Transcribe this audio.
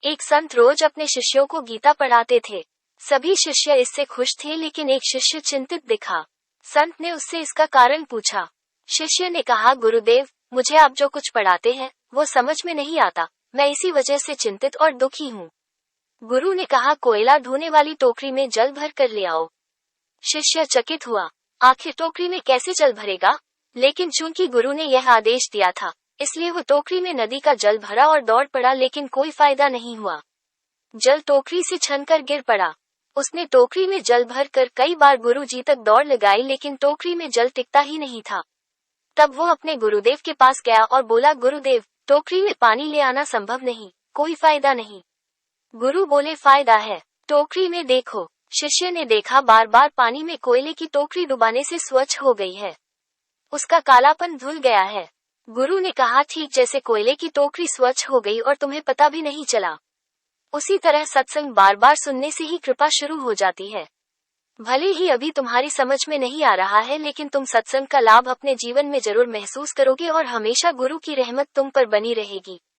एक संत रोज अपने शिष्यों को गीता पढ़ाते थे। सभी शिष्य इससे खुश थे, लेकिन एक शिष्य चिंतित दिखा। संत ने उससे इसका कारण पूछा। शिष्य ने कहा, गुरुदेव, मुझे आप जो कुछ पढ़ाते हैं वो समझ में नहीं आता। मैं इसी वजह से चिंतित और दुखी हूँ। गुरु ने कहा, कोयला ढोने वाली टोकरी में जल भर कर ले आओ। शिष्य चकित हुआ, आखिर टोकरी में कैसे जल भरेगा? लेकिन चूंकि गुरु ने यह आदेश दिया था, इसलिए वो टोकरी में नदी का जल भरा और दौड़ पड़ा, लेकिन कोई फायदा नहीं हुआ। जल टोकरी से छनकर गिर पड़ा। उसने टोकरी में जल भर कर कई बार गुरु जी तक दौड़ लगाई, लेकिन टोकरी में जल टिकता ही नहीं था। तब वो अपने गुरुदेव के पास गया और बोला, गुरुदेव, टोकरी में पानी ले आना संभव नहीं, कोई फायदा नहीं। गुरु बोले, फायदा है, टोकरी में देखो। शिष्य ने देखा, बार बार पानी में कोयले की टोकरी डुबाने से स्वच्छ हो गई है, उसका कालापन धुल गया है। गुरु ने कहा, ठीक जैसे कोयले की टोकरी स्वच्छ हो गई और तुम्हें पता भी नहीं चला, उसी तरह सत्संग बार बार सुनने से ही कृपा शुरू हो जाती है। भले ही अभी तुम्हारी समझ में नहीं आ रहा है, लेकिन तुम सत्संग का लाभ अपने जीवन में जरूर महसूस करोगे और हमेशा गुरु की रहमत तुम पर बनी रहेगी।